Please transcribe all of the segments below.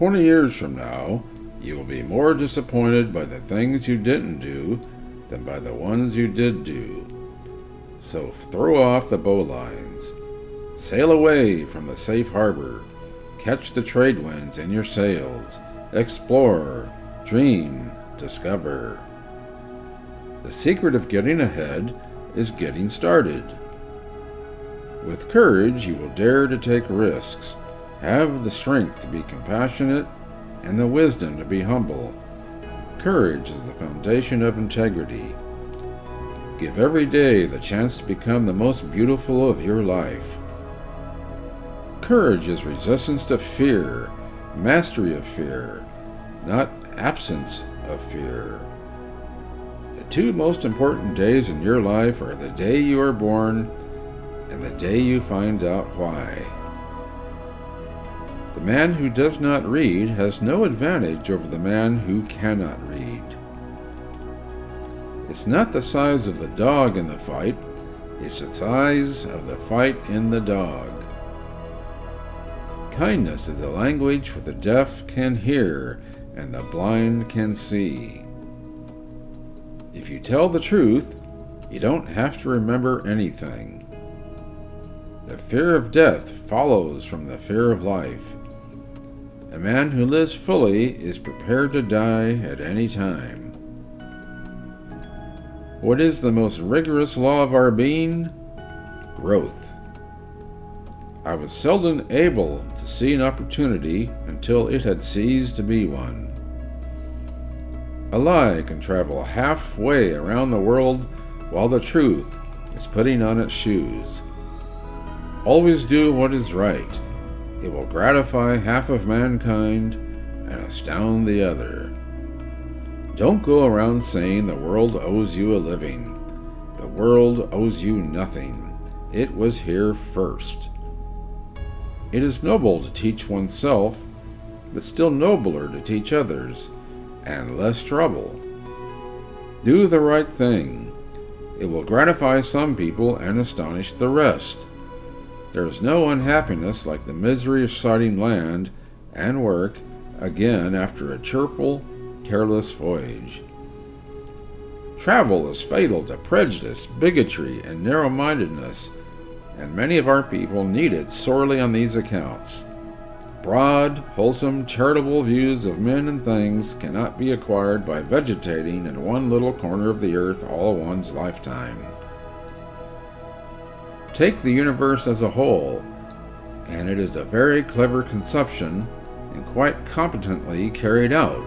20 years from now, you will be more disappointed by the things you didn't do than by the ones you did do. So throw off the bowlines. Sail away from the safe harbor. Catch the trade winds in your sails. Explore, dream, discover. The secret of getting ahead is getting started. With courage, you will dare to take risks, have the strength to be compassionate, and the wisdom to be humble. Courage is the foundation of integrity. Give every day the chance to become the most beautiful of your life. Courage is resistance to fear, mastery of fear, not absence of fear. The two most important days in your life are the day you are born and the day you find out why. The man who does not read has no advantage over the man who cannot read. It's not the size of the dog in the fight, it's the size of the fight in the dog. Kindness is a language which the deaf can hear and the blind can see. If you tell the truth, you don't have to remember anything. The fear of death follows from the fear of life. A man who lives fully is prepared to die at any time. What is the most rigorous law of our being? Growth. I was seldom able to see an opportunity until it had ceased to be one. A lie can travel halfway around the world while the truth is putting on its shoes. Always do what is right. It will gratify half of mankind and astound the other. Don't go around saying the world owes you a living. The world owes you nothing. It was here first. It is noble to teach oneself, but still nobler to teach others, and less trouble. Do the right thing. It will gratify some people and astonish the rest. There is no unhappiness like the misery of sighting land and work again after a cheerful, careless voyage. Travel is fatal to prejudice, bigotry, and narrow-mindedness, and many of our people need it sorely on these accounts. Broad, wholesome, charitable views of men and things cannot be acquired by vegetating in one little corner of the earth all one's lifetime. Take the universe as a whole, and it is a very clever conception and quite competently carried out,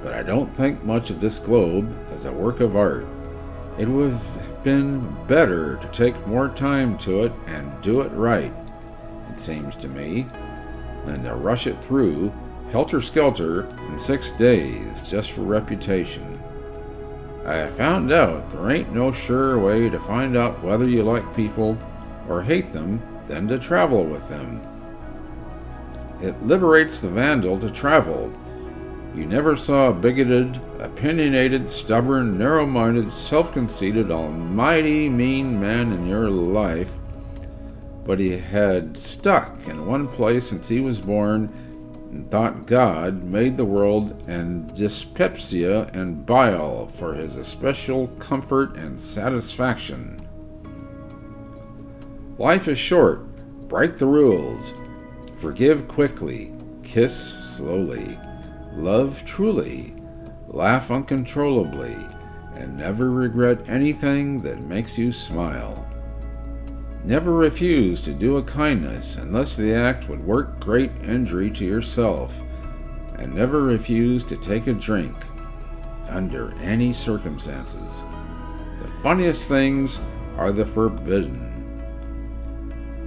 but I don't think much of this globe as a work of art. It would have been better to take more time to it and do it right, it seems to me, than to rush it through, helter-skelter, in 6 days just for reputation. I have found out there ain't no surer way to find out whether you like people or hate them than to travel with them. It liberates the vandal to travel. You never saw a bigoted, opinionated, stubborn, narrow-minded, self-conceited, almighty mean man in your life, but he had stuck in one place since he was born and thought God made the world and dyspepsia and bile for his especial comfort and satisfaction. Life is short. Break the rules. Forgive quickly. Kiss slowly. Love truly. Laugh uncontrollably. And never regret anything that makes you smile. Never refuse to do a kindness unless the act would work great injury to yourself. And never refuse to take a drink under any circumstances. The funniest things are the forbidden.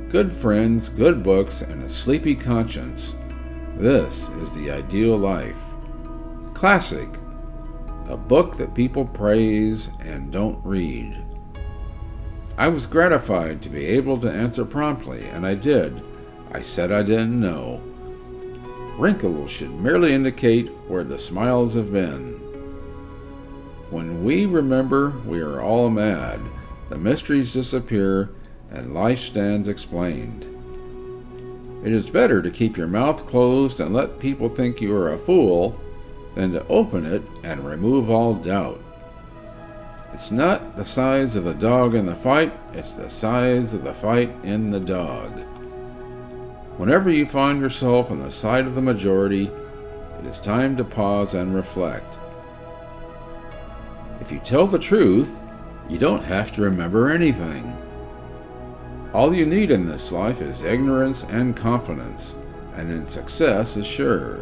Good friends, good books, and a sleepy conscience. This is the ideal life. Classic. A book that people praise and don't read. I was gratified to be able to answer promptly, and I did. I said I didn't know. Wrinkles should merely indicate where the smiles have been. When we remember we are all mad, the mysteries disappear, and life stands explained. It is better to keep your mouth closed and let people think you are a fool than to open it and remove all doubt. It's not the size of the dog in the fight, it's the size of the fight in the dog. Whenever you find yourself on the side of the majority, it is time to pause and reflect. If you tell the truth, you don't have to remember anything. All you need in this life is ignorance and confidence, and then success is sure.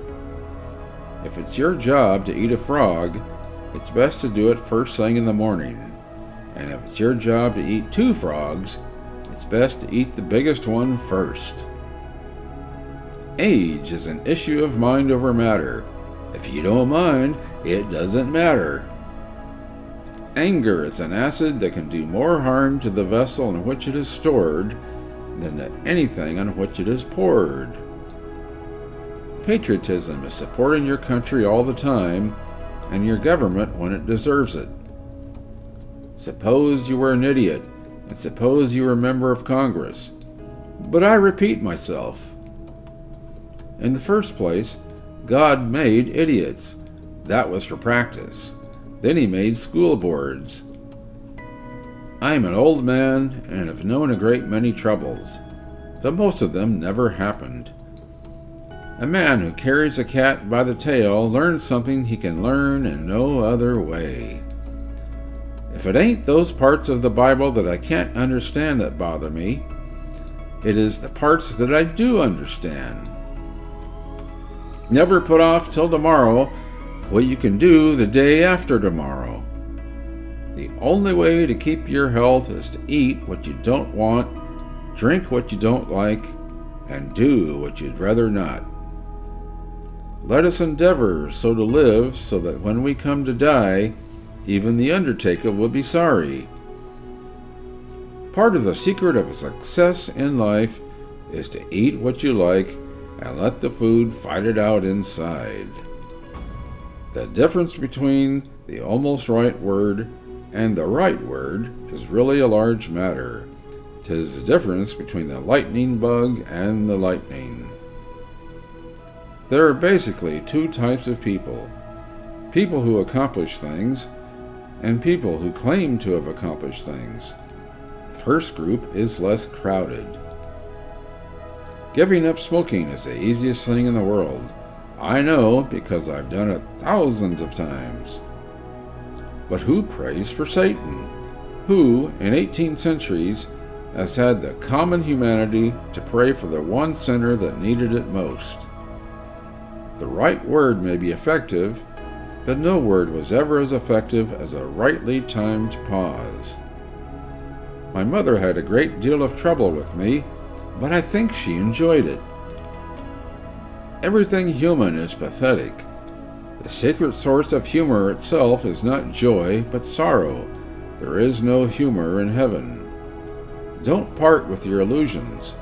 If it's your job to eat a frog, it's best to do it first thing in the morning. And if it's your job to eat 2 frogs, it's best to eat the biggest one first. Age is an issue of mind over matter. If you don't mind, it doesn't matter. Anger is an acid that can do more harm to the vessel in which it is stored than to anything on which it is poured. Patriotism is supporting your country all the time and your government when it deserves it. Suppose you were an idiot, and suppose you were a member of Congress. But I repeat myself. In the first place, God made idiots. That was for practice. Then he made school boards. I am an old man and have known a great many troubles, but most of them never happened. A man who carries a cat by the tail learns something he can learn in no other way. If it ain't those parts of the Bible that I can't understand that bother me, it is the parts that I do understand. Never put off till tomorrow what you can do the day after tomorrow. The only way to keep your health is to eat what you don't want, drink what you don't like, and do what you'd rather not. Let us endeavor so to live so that when we come to die, even the undertaker will be sorry. Part of the secret of success in life is to eat what you like and let the food fight it out inside. The difference between the almost right word and the right word is really a large matter. 'Tis the difference between the lightning bug and the lightning. There are basically 2 types of people. People who accomplish things and people who claim to have accomplished things. The first group is less crowded. Giving up smoking is the easiest thing in the world. I know because I've done it thousands of times. But who prays for Satan? Who, in 18 centuries, has had the common humanity to pray for the one sinner that needed it most? The right word may be effective, but no word was ever as effective as a rightly timed pause. My mother had a great deal of trouble with me, but I think she enjoyed it. Everything human is pathetic. The secret source of humor itself is not joy, but sorrow. There is no humor in heaven. Don't part with your illusions.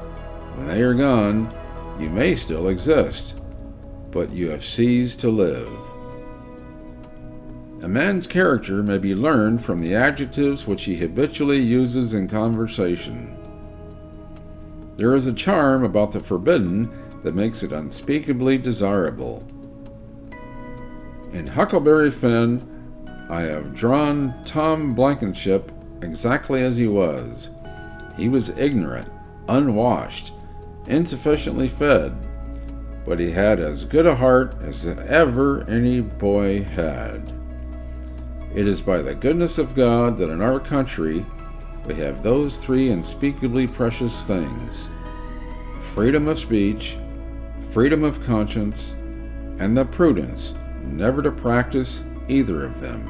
When they are gone, you may still exist, but you have ceased to live. A man's character may be learned from the adjectives which he habitually uses in conversation. There is a charm about the forbidden that makes it unspeakably desirable. In Huckleberry Finn, I have drawn Tom Blankenship exactly as he was. He was ignorant, unwashed, insufficiently fed, but he had as good a heart as ever any boy had. It is by the goodness of God that in our country we have those 3 unspeakably precious things: freedom of speech, freedom of conscience, and the prudence never to practice either of them.